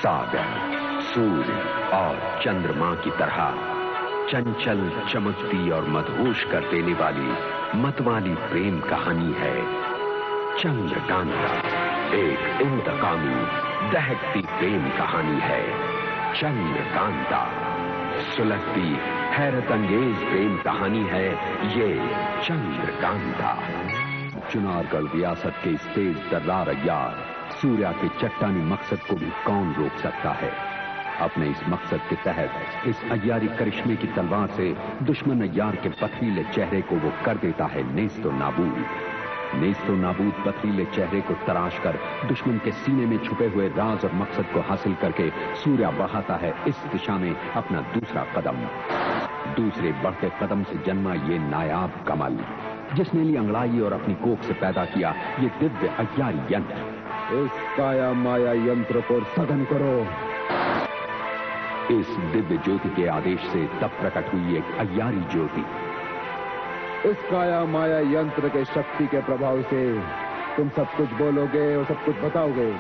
सागर, सूर्य और चंद्रमा की तरह चंचल, चमकती और मदहोश कर देने वाली मतवाली प्रेम कहानी है चंद्रकांता। एक इंतकामी, दहकती प्रेम कहानी है चंद्रकांता। सुलगती, हैरत अंगेज प्रेम कहानी है ये चंद्रकांता। चुनारगढ़ रियासत के इस तेज तर्रार अय्यार सूर्या के चट्टानी मकसद को भी कौन रोक सकता है। अपने इस मकसद के तहत इस अय्यारी करिश्मे की तलवार से दुश्मन अय्यार के पथरीले चेहरे को वो कर देता है नेस्तो नाबूद। नेस्तो नाबूद पथरीले चेहरे को तराश कर दुश्मन के सीने में छुपे हुए राज और मकसद को हासिल करके सूर्या बढ़ाता है इस दिशा में अपना दूसरा कदम। दूसरे बढ़ते कदम से जन्मा ये नायाब कमल, जिसने ली अंगड़ाई और अपनी कोख से पैदा किया ये दिव्य अय्यारी यंत्र। इस काया माया यंत्र को सघन करो। इस दिव्य ज्योति के आदेश से तब प्रकट हुई एक अय्यारी ज्योति। इस काया माया यंत्र के शक्ति के प्रभाव से तुम सब कुछ बोलोगे और सब कुछ बताओगे।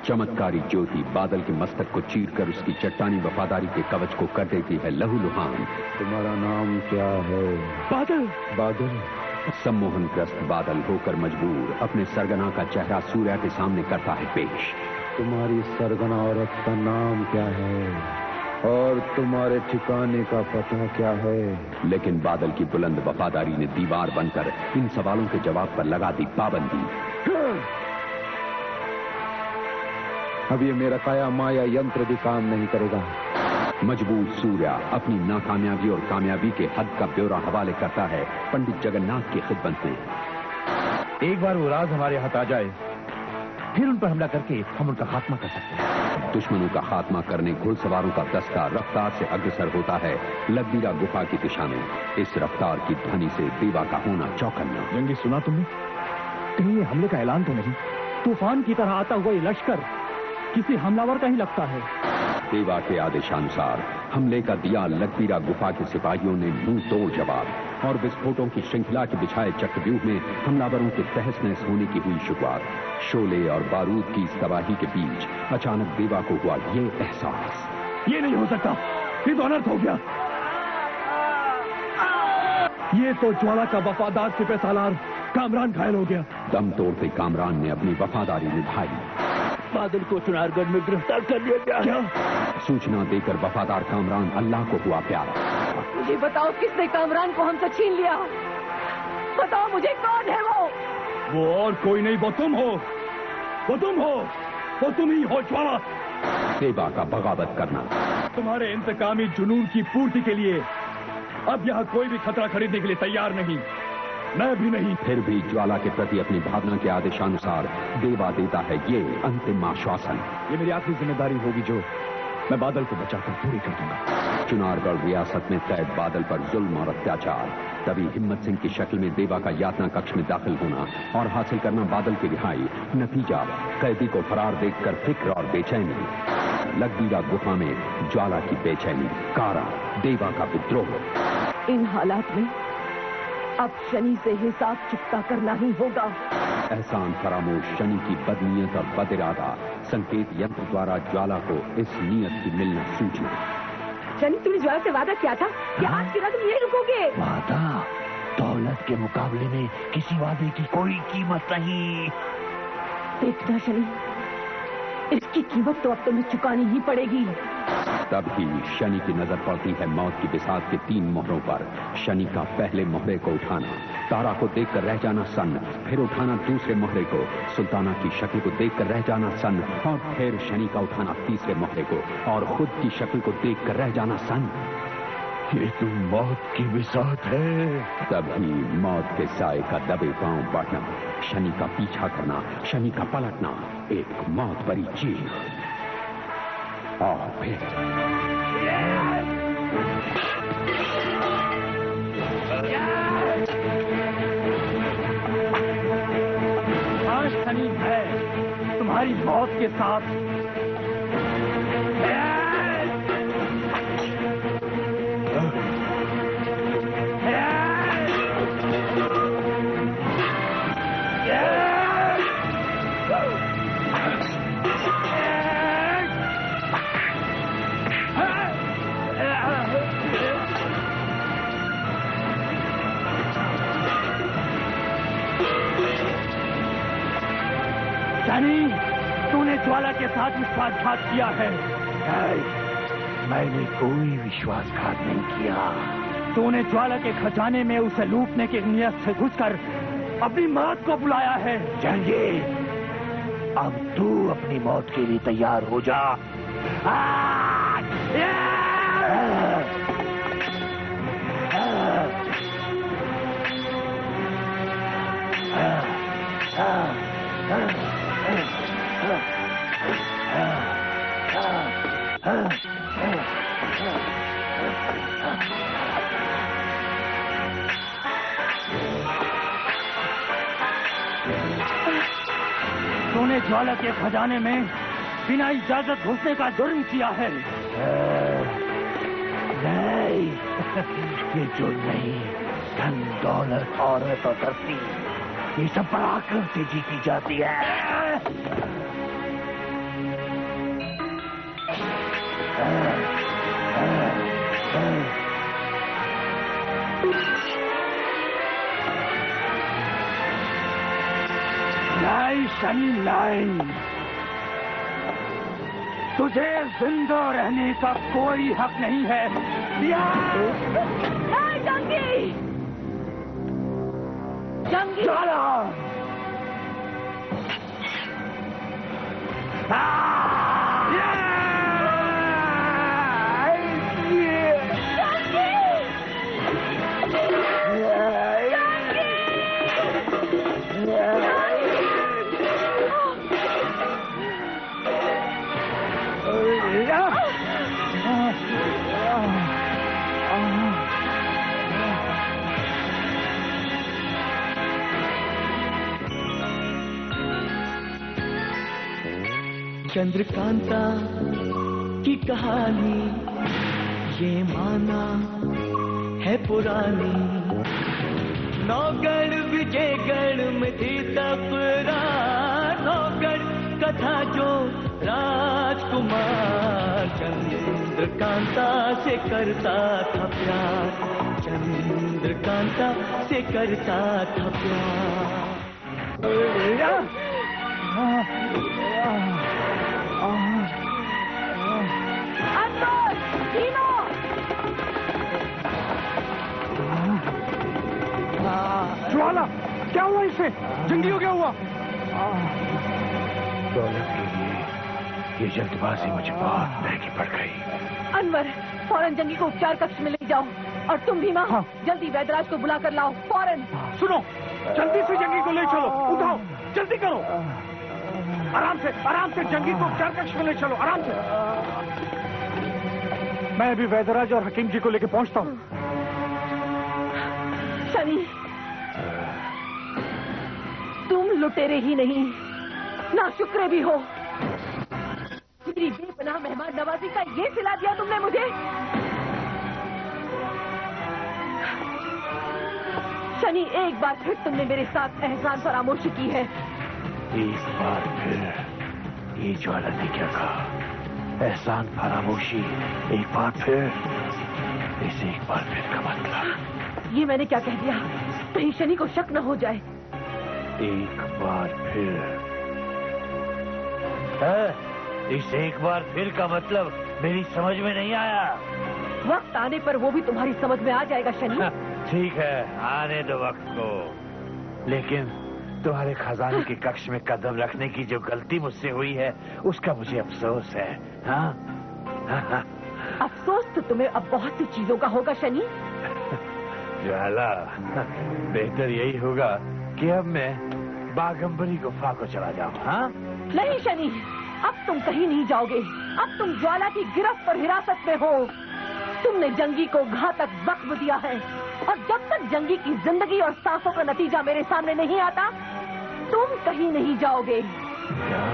चमत्कारी ज्योति बादल के मस्तक को चीरकर उसकी चट्टानी वफादारी के कवच को कर देती है लहूलुहान। तुम्हारा नाम क्या है? बादल। बादल। सम्मोहनग्रस्त बादल होकर मजबूर अपने सरगना का चेहरा सूर्या के सामने करता है पेश। तुम्हारी सरगना औरत का नाम क्या है और तुम्हारे ठिकाने का पता क्या है? लेकिन बादल की बुलंद वफादारी ने दीवार बनकर इन सवालों के जवाब पर लगा दी पाबंदी। अब ये मेरा काया माया यंत्र भी काम नहीं करेगा। मजबूर सूर्या अपनी नाकामयाबी और कामयाबी के हद का ब्यौरा हवाले करता है पंडित जगन्नाथ की खिदमत में। एक बार वो राज हमारे हाथ आ जाए, फिर उन पर हमला करके हम उनका खात्मा कर सकते हैं। दुश्मनों का खात्मा करने घुड़सवारों का दस्ता रफ्तार से अग्रसर होता है लकबीरा गुफा की दिशा में। इस रफ्तार की ध्वनि से देवा का होना चौकन्ना। जंगी, सुना तुमने? कहीं ये हमले का ऐलान तो नहीं? तूफान की तरह आता हुआ ये लश्कर किसी हमलावर का ही लगता है। देवा के आदेशानुसार हमले का दिया लकबीरा गुफा के सिपाहियों ने मुंह तोड़ जवाब, और विस्फोटों की श्रृंखला के बिछाए चक्रव्यूह में हमलावरों के तहस नहस होने की हुई शुरुआत। शोले और बारूद की इस तबाही के बीच अचानक देवा को हुआ ये एहसास, ये नहीं हो सकता, ये तो अनर्थ हो गया। ये तो ज्वाला का वफादार सिपह सालार कामरान घायल हो गया। दम तोड़ते कामरान ने अपनी वफादारी निभाई। बादल को चुनारगढ़ में गिरफ्तार कर लिया गया। क्या? सूचना देकर वफादार कामरान अल्लाह को हुआ प्यारा। मुझे बताओ किसने कामरान को हमसे छीन लिया? बताओ मुझे, कौन है वो और कोई नहीं, वो तुम हो, वो तुम हो, वो तुम ही हो ज्वाला। देवा का बगावत करना। तुम्हारे इंतकामी जुनून की पूर्ति के लिए अब यहाँ कोई भी खतरा खरीदने के लिए तैयार नहीं, मैं भी नहीं। फिर भी ज्वाला के प्रति अपनी भावना के आदेशानुसार देवा देता है ये अंतिम आश्वासन। ये मेरी आखिरी जिम्मेदारी होगी जो मैं बादल को बचाकर पूरी कर दूंगा। चुनारगढ़ रियासत में कैद बादल पर जुल्म और अत्याचार। तभी हिम्मत सिंह की शक्ल में देवा का यातना कक्ष में दाखिल होना और हासिल करना बादल की रिहाई। नतीजा कैदी को फरार देखकर फिक्र और बेचैनी। लकबीरा गुफा में ज्वाला की बेचैनी, कारा, देवा का विद्रोह। इन हालात में अब शनि से हिसाब चुकता करना ही होगा। एहसान फरामोश शनि की बदनीयत और बदिरादा संकेत यंत्र द्वारा ज्वाला को इस नीयत की मिलना सूचित। शनि, तुमने ज्वाला से वादा किया था कि आज की रात तुम यही रुकोगे। वादा? दौलत के मुकाबले में किसी वादे की कोई कीमत नहीं। देखना शनि, इसकी कीमत तो अब तुम्हें चुकानी ही पड़ेगी। तभी शनि की नजर पड़ती है मौत की बिसात के 3 मोहरों पर। शनि का पहले मोहरे को उठाना, तारा को देखकर रह जाना सन्न, फिर उठाना दूसरे मोहरे को, सुल्ताना की शक्ल को देखकर रह जाना सन्न, और फिर शनि का उठाना तीसरे मोहरे को और खुद की शक्ल को देखकर रह जाना सन्न। ये तो मौत की बिसात है। तभी मौत के साए का दबे पांव बढ़ना, शनि का पीछा करना, शनि का पलटना, एक मौत भरी चीख, और फिर आज शनि है तुम्हारी मौत के साथ। शनि, तूने ज्वाला के साथ विश्वासघात किया है। नहीं, मैंने कोई विश्वासघात नहीं किया। तूने ज्वाला के खजाने में उसे लूटने की नियत से घुसकर अपनी मौत को बुलाया है। जंगी, अब तू अपनी मौत के लिए तैयार हो जा। तूने ज्वाला के खजाने में बिना इजाजत घुसने का जुर्म किया है। नहीं, ये जुर्म नहीं। धन, दौलत, औरत और धरती, ये सब पराक्रम से जीती जाती है। नहीं शनि, नहीं, तुझे जिंदा रहने का कोई हक नहीं है। नहीं जंगी, जंगी, ज्वाला! चंद्रकांता की कहानी ये माना है पुरानी। नौगढ़ विजयगढ़ में थी तपरा, नौगढ़ कथा जो राजकुमार चंद्रकांता से करता था प्यार, चंद्रकांता से करता था प्यार। ज्वाला, क्या हुआ इसे? जंगी हो क्या हुआ? दौलत के लिए ये जल्दबाजी मुझे बहुत महंगी पड़ गई। अनवर, फौरन जंगी को उपचार कक्ष में ले जाओ। और तुम भीमा, जल्दी वैदराज को बुला कर लाओ, फौरन। सुनो, जल्दी से जंगी को ले चलो। उठाओ, जल्दी करो। आराम से जंगी को उपचार कक्ष में ले चलो, आराम से। मैं अभी वैदराज और हकीम जी को लेकर पहुंचता हूँ। शनि, तुम लुटेरे ही नहीं, ना शुक्रे भी हो। मेरी बेपनाह मेहमान नवाजी का ये सिला दिया तुमने मुझे। शनि, एक बार फिर तुमने मेरे साथ एहसान फरामोशी की है। एक बार फिर ये ज्वाला ने क्या कहा? एहसान फरामोशी, एक बार फिर। इस एक बार फिर का मतलब? ये मैंने क्या कह दिया? कहीं शनि को शक न हो जाए। एक बार फिर। इस एक बार फिर का मतलब मेरी समझ में नहीं आया। वक्त आने पर वो भी तुम्हारी समझ में आ जाएगा शनि। ठीक है, आने दो वक्त को। लेकिन तुम्हारे खजाने के कक्ष में कदम रखने की जो गलती मुझसे हुई है, उसका मुझे अफसोस है। हाँ? अफसोस तो तुम्हें अब बहुत सी चीजों का होगा शनि। ज्वाला, बेहतर यही होगा कि अब मैं बागंबरी गुफा को चला जाऊं। हाँ? नहीं शनि, अब तुम कहीं नहीं जाओगे। अब तुम ज्वाला की गिरफ्त और हिरासत में हो। तुमने जंगी को घातक जख्म दिया है, और जब तक जंगी की जिंदगी और सांसों का नतीजा मेरे सामने नहीं आता, तुम कहीं नहीं जाओगे। क्या?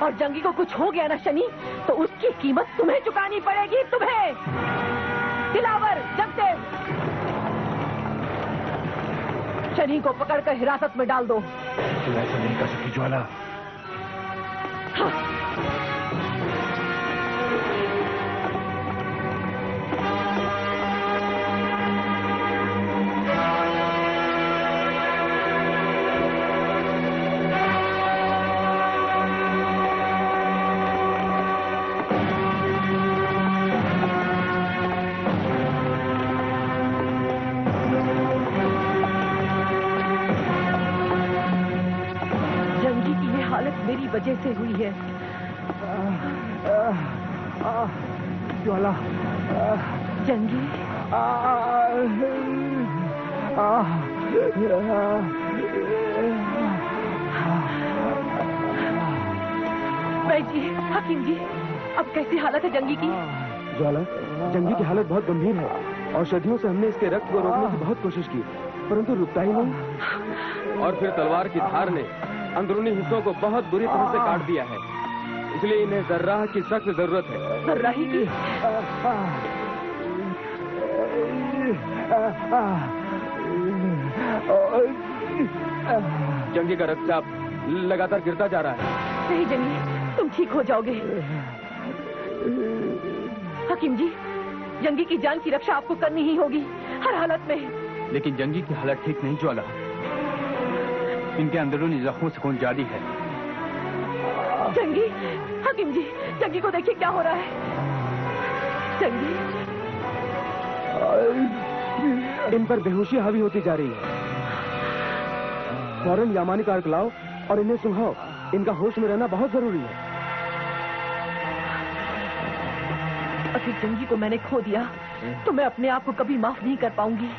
और जंगी को कुछ हो गया ना शनि, तो उसकी कीमत तुम्हें चुकानी पड़ेगी, तुम्हें। दिलावर, जगदेव, शनि को पकड़कर हिरासत में डाल दो। तू ऐसा नहीं कर सकती ज्वाला। हाँ। हालत मेरी वजह से हुई है। ज्वाला, जंगी, वैद्य जी, हकीम जी, अब कैसी हालत है जंगी की? ज्वाला, जंगी की हालत बहुत गंभीर है। औषधियों से हमने इसके रक्त को रोकने की बहुत कोशिश की, परंतु रुकता ही नहीं। और फिर तलवार की धार ने अंदरूनी हिस्सों को बहुत बुरी तरह से काट दिया है। इसलिए इन्हें जर्राह की सख्त जरूरत है। जर्राही की? जंगी का रक्तचाप लगातार गिरता जा रहा है। नहीं जंगी, तुम ठीक हो जाओगे। हकीम जी, जंगी की जान की रक्षा आपको करनी ही होगी, हर हालत में। लेकिन जंगी की हालत ठीक नहीं ज्वाला। इनके अंदरूनी जख्मों से खून जारी है। जंगी, हकीम जी, जंगी को देखिए क्या हो रहा है। जंगी, इन पर बेहोशी हावी होती जा रही है। फौरन यामानी का अर्क लाओ और इन्हें सुहाओ। इनका होश में रहना बहुत जरूरी है। अगर जंगी को मैंने खो दिया तो मैं अपने आप को कभी माफ नहीं कर पाऊंगी।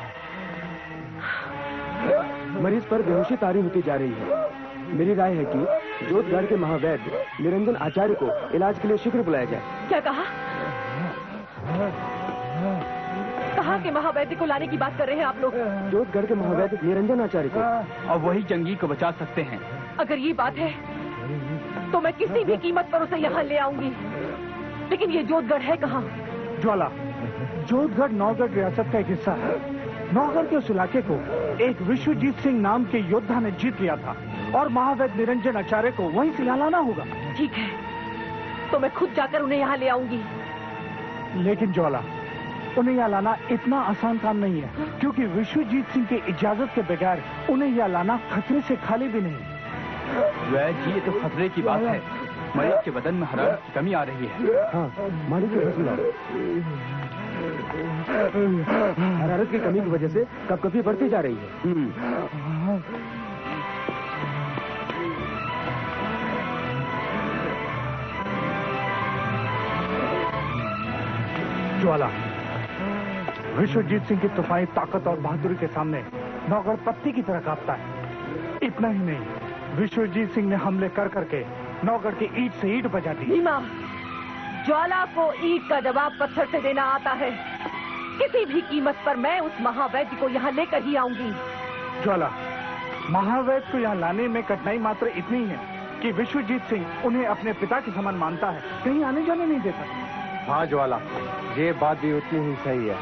मरीज पर बेहोशी तारी होती जा रही है। मेरी राय है कि जोधगढ़ के महावैद्य निरंजन आचार्य को इलाज के लिए शीघ्र बुलाया जाए। क्या कहा? कहाँ के महावैद्य को लाने की बात कर रहे हैं आप लोग? जोधगढ़ के महावैद्य निरंजन आचार्य को। और वही जंगी को बचा सकते हैं। अगर ये बात है तो मैं किसी भी कीमत पर उसे यहाँ ले आऊंगी। लेकिन ये जोधगढ़ है कहाँ? ज्वाला, जोधगढ़ नौगढ़ रियासत का एक हिस्सा है। नौगढ़ के उस इलाके को एक विश्वजीत सिंह नाम के योद्धा ने जीत लिया था और महावैद्य निरंजन आचार्य को वहीं से यहाँ लाना होगा। ठीक है, तो मैं खुद जाकर उन्हें यहाँ ले आऊंगी। लेकिन ज्वाला, उन्हें यहाँ लाना इतना आसान काम नहीं है, क्योंकि विश्वजीत सिंह की इजाजत के बगैर उन्हें यहाँ लाना खतरे से खाली भी नहीं। वैद्य जी, ये तो खतरे की बात है। मरीज के बदन में हरारत की कमी आ रही है। हाँ, मालिक के फैसला। हरारत की कमी की वजह से कपकपी बढ़ती जा रही है। ज्वाला, विश्वजीत सिंह की तूफानी ताकत और बहादुरी के सामने नौगढ़ पत्ती की तरह कांपता है। इतना ही नहीं, विश्वजीत सिंह ने हमले कर करके नौगढ़ की ईंट से ईंट बजा दी। भीमा, ज्वाला को ईंट का जवाब पत्थर से देना आता है। किसी भी कीमत पर मैं उस महावैद्य को यहाँ लेकर ही आऊंगी। ज्वाला, महावैद्य को यहाँ लाने में कठिनाई मात्र इतनी है कि विश्वजीत सिंह उन्हें अपने पिता के समान मानता है, कहीं आने जाने नहीं देता। हाँ ज्वाला, ये बात भी उतनी ही सही है।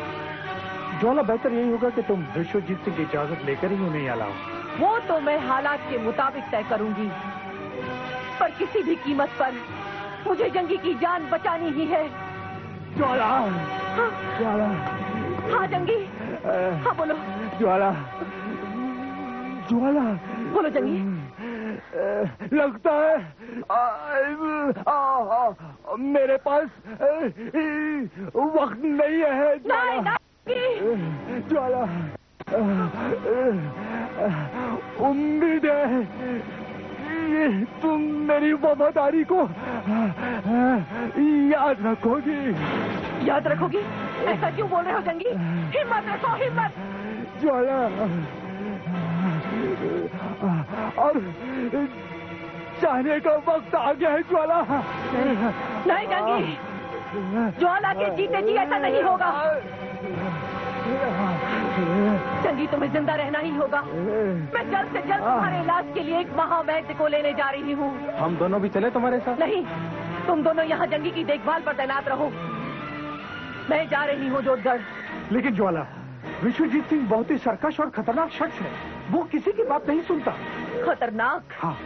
ज्वाला, बेहतर यही होगा कि तुम विश्वजीत सिंह की इजाजत लेकर ही उन्हें यहाँ लाओ। वो तो मैं हालात के मुताबिक तय करूंगी, पर किसी भी कीमत पर मुझे जंगी की जान बचानी ही है। ज्वाला, हाँ, ज्वाला, हाँ जंगी, हाँ बोलो। ज्वाला, ज्वाला, बोलो जंगी। लगता है मेरे पास वक्त नहीं है। नहीं, नहीं। ज्वाला, उम्मीद है तुम मेरी वफादारी को याद रखोगी। याद रखोगी? ऐसा क्यों बोल रहे हो जंगी? हिम्मत रखो, हिम्मत। ज्वाला, और जाने का वक्त आ गया है ज्वाला। नहीं जंगी, ज्वाला के जीते जी ऐसा नहीं होगा। जंगी, तुम्हें जिंदा रहना ही होगा। मैं जल्द से जल्द तुम्हारे इलाज के लिए एक महावैद्य को लेने जा रही हूँ। हम दोनों भी चले तुम्हारे साथ? नहीं, तुम दोनों यहाँ जंगी की देखभाल पर तैनात रहो। मैं जा रही हूँ जोधगढ़। लेकिन ज्वाला, विश्वजीत सिंह बहुत ही सरकश और खतरनाक शख्स है। वो किसी की बात नहीं सुनता। खतरनाक? हाँ।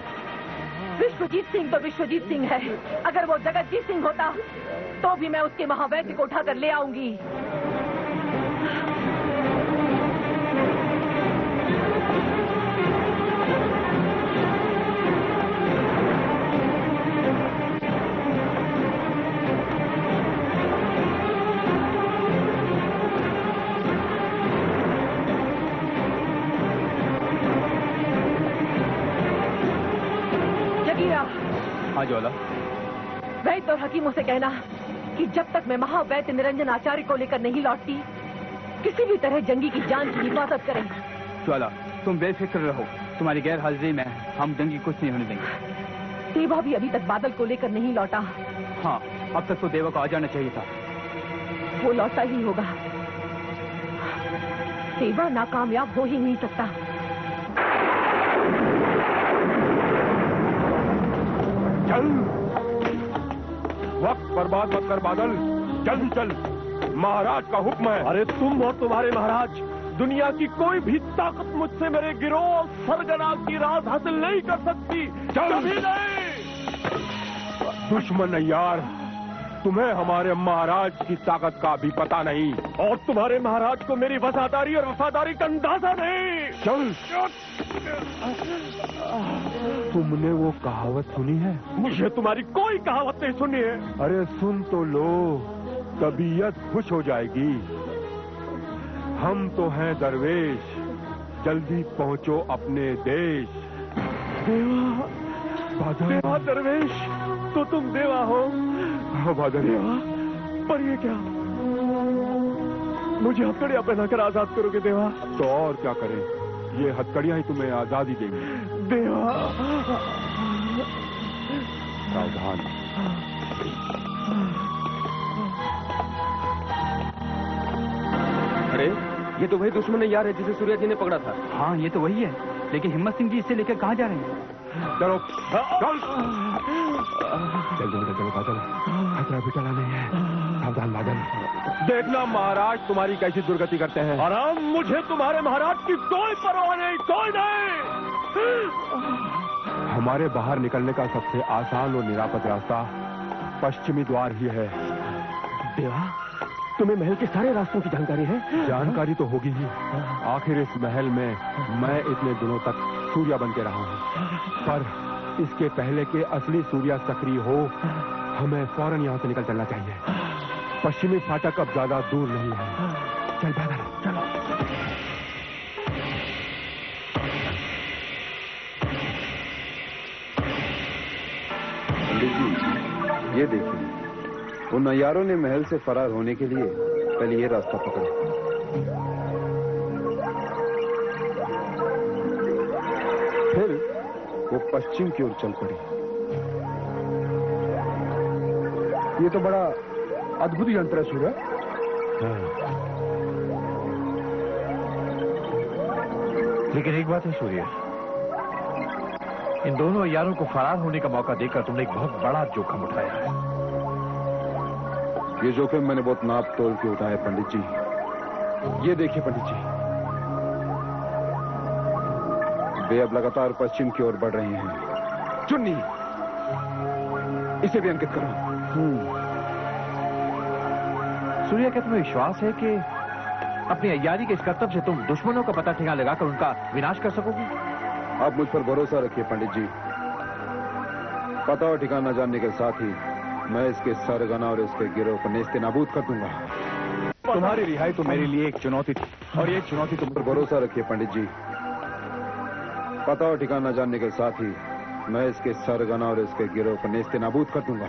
विश्वजीत सिंह तो विश्वजीत सिंह है। अगर वो जगतजीत सिंह होता तो भी मैं उसके महावैद्य को उठाकर ले आऊंगी। मीरा, हाँ ज्वाला। वैद्य और हकीमों से कहना कि जब तक मैं महावैद्य निरंजन आचार्य को लेकर नहीं लौटती, किसी भी तरह जंगी की जान की हिफाजत करें। ज्वाला, तुम बेफिक्र रहो, तुम्हारी गैर हाजिरी में हम जंगी कुछ नहीं होने देंगे। देवा भी अभी तक बादल को लेकर नहीं लौटा। हाँ, अब तक तो देवा को आ जाना चाहिए था। वो लौटा ही होगा। देवा नाकामयाब हो ही नहीं सकता। चल, वक्त बर्बाद मत कर बादल, जल्दी चल, महाराज का हुक्म है। अरे तुम और तुम्हारे महाराज, दुनिया की कोई भी ताकत मुझसे मेरे गिरोह और सरगना की राज हासिल नहीं कर सकती। कभी नहीं। दुश्मन यार, तुम्हें हमारे महाराज की ताकत का भी पता नहीं, और तुम्हारे महाराज को मेरी वफादारी और वफादारी का अंदाजा नहीं। चल। तुमने वो कहावत सुनी है? मुझे तुम्हारी कोई कहावत नहीं सुनी है। अरे सुन तो लो, तबीयत खुश हो जाएगी। हम तो हैं दरवेश, जल्दी पहुंचो अपने देश। देवा, बादल। देवा दरवेश, तो तुम देवा हो? हाँ बादल। देवा, पर ये क्या? मुझे हथकड़ियां पहनाकर आजाद करोगे देवा? तो और क्या करें, ये हथकड़ियां ही तुम्हें आजादी देंगी। देवा, सावधान। अरे, ये तो वही दुश्मन यार है जिसे सूर्या जी ने पकड़ा था। हाँ, ये तो वही है, लेकिन हिम्मत सिंह जी इसे लेकर कहाँ जा रहे हैं? चलो, चल। जल्दी चलो बादल, खतरा भी टला नहीं है। सावधान बादल। देखना महाराज तुम्हारी कैसी दुर्गति करते हैं। आराम, मुझे तुम्हारे महाराज की कोई परवाह नहीं, कोई नहीं। हमारे बाहर निकलने का सबसे आसान और निरापद रास्ता पश्चिमी द्वार ही है। देवा, तुम्हें महल के सारे रास्तों की जानकारी है? जानकारी तो होगी ही, आखिर इस महल में मैं इतने दिनों तक सूर्या बन के रहा हूँ। पर इसके पहले के असली सूर्या सक्रिय हो, हमें फौरन यहाँ से निकल चलना चाहिए। पश्चिमी फाटक अब ज्यादा दूर नहीं है। चल बादल, चलो। पंडित जी, ये देखिए, उन नैयारों ने महल से फरार होने के लिए पहले ये रास्ता पकड़ा। फिर वो पश्चिम की ओर चल पड़ी। ये तो बड़ा अद्भुत यंत्र है सूर्य। लेकिन एक बात है सूर्य, इन दोनों अय्यारों को फरार होने का मौका देकर तुमने एक बहुत बड़ा जोखिम उठाया है। ये जोखिम मैंने बहुत नाप तोल के उठाया पंडित जी। ये देखिए पंडित जी, वे अब लगातार पश्चिम की ओर बढ़ रहे हैं। चुन्नी, इसे भी अंकित करो। सूर्य, क्या तुम्हें विश्वास है कि अपनी अय्यारी के इस कर्तव्य से तुम दुश्मनों का पता ठिकाना लगाकर उनका विनाश कर सकोगे? आप मुझ पर भरोसा रखिए पंडित जी। पता और ठिकाना जानने के साथ ही मैं इसके सरगना और इसके गिरोह को नेस्ते नाबूद कर दूंगा। तुम्हारी रिहाई तो मेरे लिए एक चुनौती थी, और ये चुनौती तुम पर भरोसा रखिए पंडित जी। पता और ठिकाना जानने के साथ ही मैं इसके सरगना और इसके गिरोह को नेस्ते नाबूद कर दूंगा।